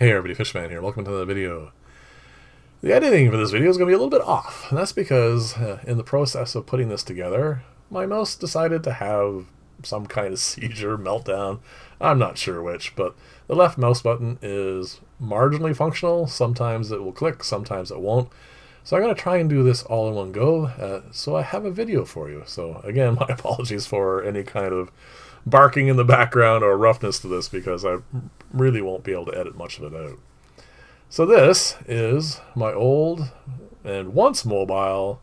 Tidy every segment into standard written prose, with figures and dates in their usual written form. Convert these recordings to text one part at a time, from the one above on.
Hey everybody, Fishman here. Welcome to the video. The editing for this video is going to be a little bit off, and that's because in the process of putting this together, my mouse decided to have some kind of seizure, meltdown. I'm not sure which, but the left mouse button is marginally functional. Sometimes it will click, sometimes it won't. So I'm going to try and do this all in one go, so I have a video for you. So again, my apologies for any kind of barking in the background or roughness to this, because I really won't be able to edit much of it out. So this is my old and once mobile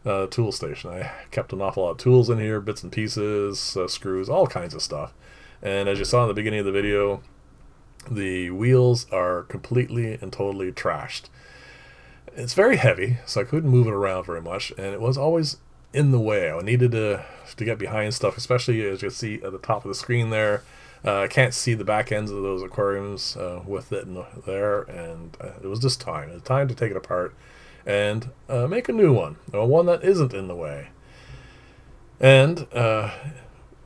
tool station. I kept an awful lot of tools in here, bits and pieces, screws, all kinds of stuff. And as you saw in the beginning of the video, the wheels are completely and totally trashed. It's very heavy, so I couldn't move it around very much, and it was always in the way. I needed to get behind stuff, especially as you can see at the top of the screen there. I can't see the back ends of those aquariums with it there, and it was just time. It was time to take it apart and make a new one that isn't in the way. And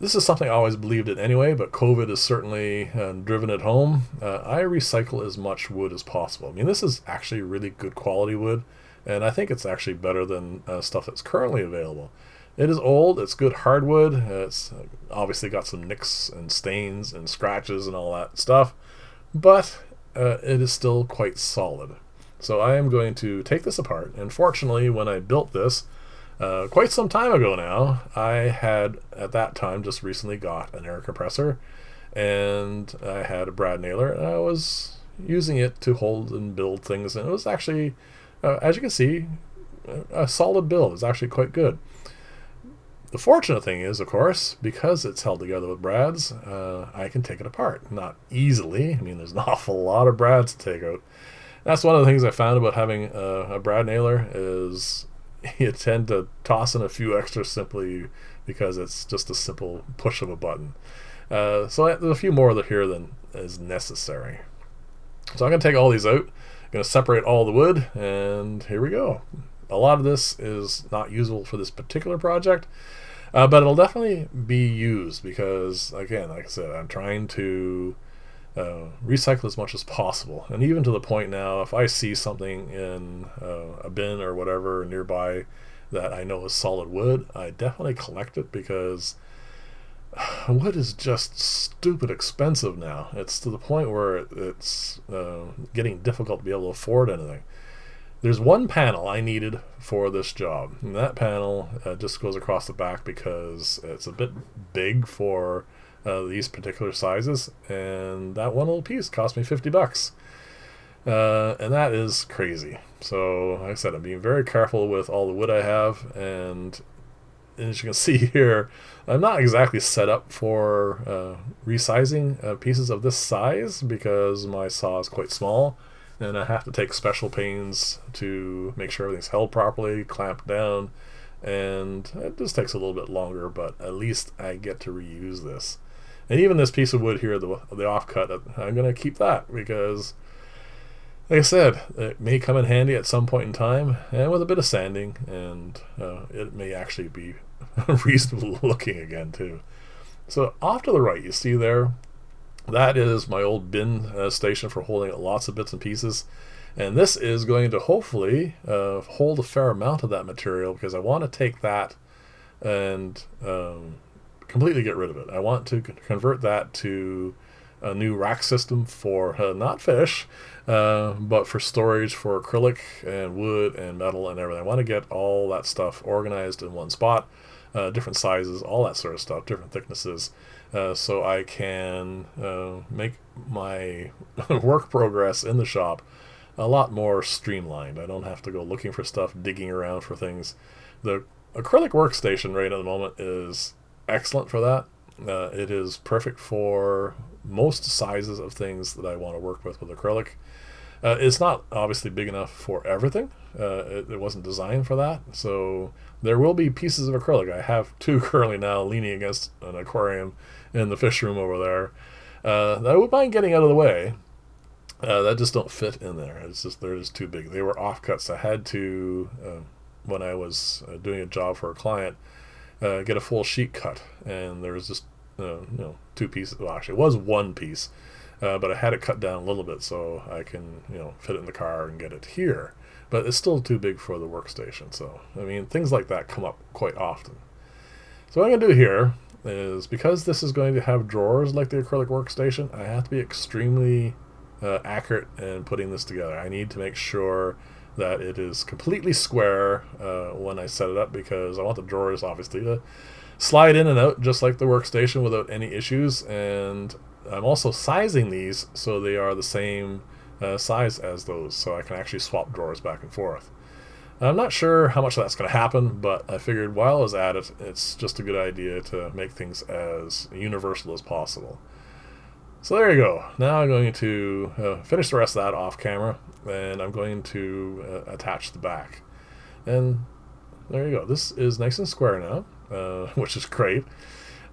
this is something I always believed in anyway, but COVID has certainly driven it home. I recycle as much wood as possible. I mean, this is actually really good quality wood, and I think it's actually better than stuff that's currently available. It is old, it's good hardwood, it's obviously got some nicks and stains and scratches and all that stuff, but it is still quite solid. So I am going to take this apart, and fortunately when I built this, quite some time ago now, I had at that time just recently got an air compressor, and I had a brad nailer, and I was using it to hold and build things, and it was actually, as you can see, a solid build. It's actually quite good. The fortunate thing is, of course, because it's held together with brads, I can take it apart. Not easily. I mean, there's an awful lot of brads to take out. That's one of the things I found about having a brad nailer is you tend to toss in a few extras simply because it's just a simple push of a button. So there's a few more here than is necessary. So I'm going to take all these out. I'm going to separate all the wood, and here we go. A lot of this is not usable for this particular project, but it'll definitely be used because, again, like I said, I'm trying to recycle as much as possible. And even to the point now, if I see something in a bin or whatever nearby that I know is solid wood, I definitely collect it, because wood is just stupid expensive now. It's to the point where it's getting difficult to be able to afford anything. There's one panel I needed for this job, and that panel just goes across the back because it's a bit big for these particular sizes, and that one little piece cost me $50. And that is crazy. So like I said, I'm being very careful with all the wood I have, and as you can see here, I'm not exactly set up for resizing pieces of this size because my saw is quite small, and I have to take special pains to make sure everything's held properly, clamped down, and it just takes a little bit longer, but at least I get to reuse this. And even this piece of wood here, the offcut, I'm going to keep that because, like I said, it may come in handy at some point in time, and with a bit of sanding, and it may actually be reasonable looking again too. So off to the right, you see there, that is my old bin station for holding lots of bits and pieces, and this is going to hopefully hold a fair amount of that material, because I want to take that and completely get rid of it. I want to convert that to a new rack system for not fish, but for storage for acrylic and wood and metal and everything. I want to get all that stuff organized in one spot, different sizes, all that sort of stuff, different thicknesses, so I can make my work progress in the shop a lot more streamlined. I don't have to go looking for stuff, digging around for things. The acrylic workstation right at the moment is excellent for that. It is perfect for most sizes of things that I want to work with acrylic. It's not obviously big enough for everything. It wasn't designed for that, so there will be pieces of acrylic. I have two currently now leaning against an aquarium in the fish room over there that I would mind getting out of the way. That just don't fit in there. They're just too big. They were offcuts. I had to, when I was doing a job for a client, get a full sheet cut, and there was just two pieces. Well, actually, it was one piece but I had it cut down a little bit so I can, fit it in the car and get it here. But it's still too big for the workstation. So, I mean, things like that come up quite often. So what I'm going to do here is, because this is going to have drawers like the acrylic workstation, I have to be extremely accurate in putting this together. I need to make sure that it is completely square when I set it up, because I want the drawers obviously to slide in and out just like the workstation without any issues. And I'm also sizing these so they are the same size as those, so I can actually swap drawers back and forth. I'm not sure how much that's going to happen, but I figured while I was at it, it's just a good idea to make things as universal as possible. So there you go. Now I'm going to finish the rest of that off camera, and I'm going to attach the back. And there you go. This is nice and square now, which is great.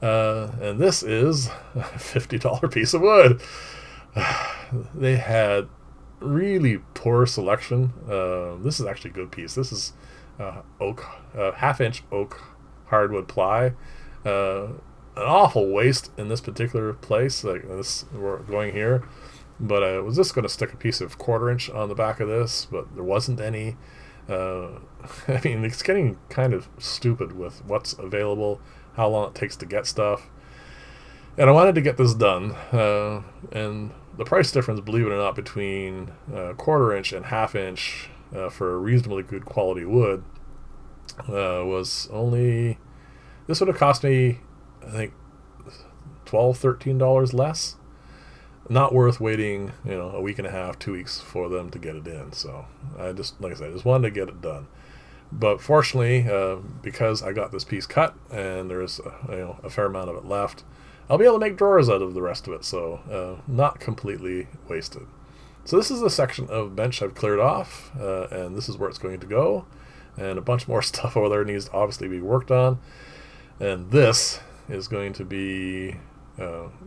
And this is a $50 piece of wood. They had really poor selection. This is actually a good piece. This is oak, half-inch oak hardwood ply. An awful waste in this particular place, like this we're going here. But I was just going to stick a piece of 1/4 inch on the back of this, but there wasn't any. I mean, it's getting kind of stupid with what's available, how long it takes to get stuff. And I wanted to get this done, and the price difference, believe it or not, between 1/4 inch and half-inch for a reasonably good quality wood was only, this would have cost me, I think, $12, $13 less. Not worth waiting, a week and a half, 2 weeks for them to get it in. So I just, like I said, I just wanted to get it done. But fortunately, because I got this piece cut and there's a fair amount of it left, I'll be able to make drawers out of the rest of it, so not completely wasted. So this is the section of bench I've cleared off, and this is where it's going to go. And a bunch more stuff over there needs to obviously be worked on. And this is going to be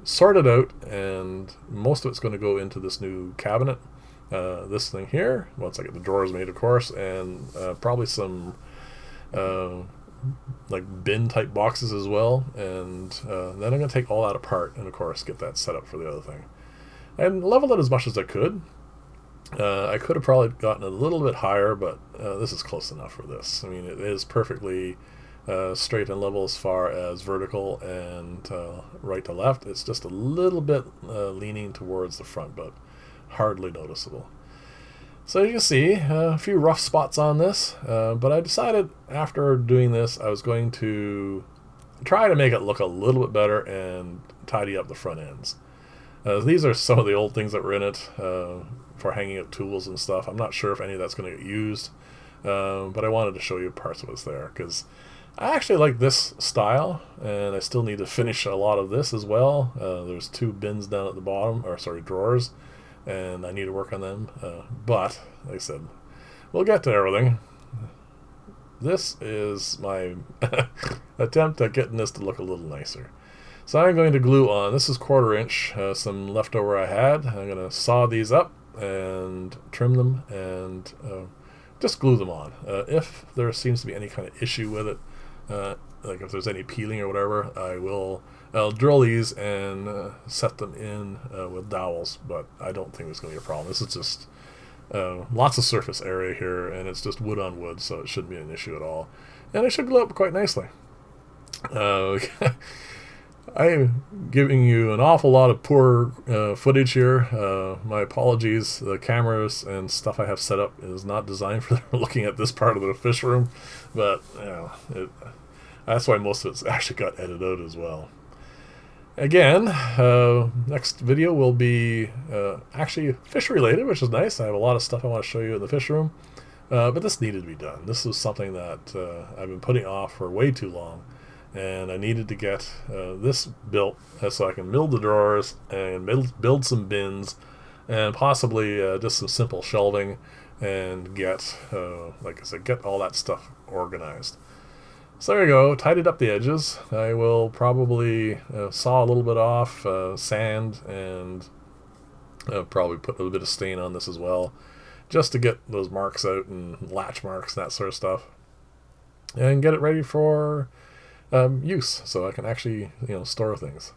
sorted out, and most of it's going to go into this new cabinet. This thing here, once I get the drawers made, of course, and probably some like bin type boxes as well. And then I'm going to take all that apart and, of course, get that set up for the other thing. And level it as much as I could. I could have probably gotten a little bit higher, but this is close enough for this. I mean, it is perfectly straight and level as far as vertical and right to left. It's just a little bit leaning towards the front, but hardly noticeable. So you can see a few rough spots on this, but I decided after doing this I was going to try to make it look a little bit better and tidy up the front ends. These are some of the old things that were in it for hanging up tools and stuff. I'm not sure if any of that's going to get used, but I wanted to show you parts of what's there, because I actually like this style, and I still need to finish a lot of this as well. There's 2 bins down at the bottom, or sorry, drawers, and I need to work on them. But, like I said, we'll get to everything. This is my attempt at getting this to look a little nicer. So I'm going to glue on, this is 1/4 inch, some leftover I had. I'm going to saw these up and trim them and just glue them on. If there seems to be any kind of issue with it, like if there's any peeling or whatever, I'll drill these and set them in with dowels, but I don't think there's going to be a problem. This is just lots of surface area here, and it's just wood on wood, so it shouldn't be an issue at all. And it should glue up quite nicely. I'm giving you an awful lot of poor footage here. My apologies. The cameras and stuff I have set up is not designed for looking at this part of the fish room, but that's why most of it's actually got edited out as well. Again, next video will be actually fish related, which is nice. I have a lot of stuff I want to show you in the fish room, but this needed to be done. This was something that I've been putting off for way too long. And I needed to get this built so I can mill the drawers and build some bins and possibly just some simple shelving and get, like I said, get all that stuff organized. So there you go, tidied up the edges. I will probably saw a little bit off, sand, and probably put a little bit of stain on this as well, just to get those marks out and latch marks and that sort of stuff, and get it ready for use, so I can actually store things.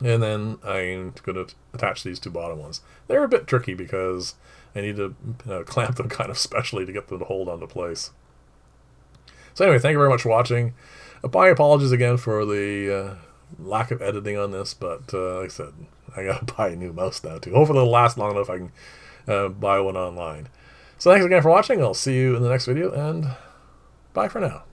And then I'm going to attach these two bottom ones. They're a bit tricky because I need to clamp them kind of specially to get them to hold onto place. So anyway, thank you very much for watching. My apologies again for the lack of editing on this, but like I said, I gotta buy a new mouse now too. Hopefully it'll last long enough I can buy one online. So thanks again for watching. I'll see you in the next video, and bye for now.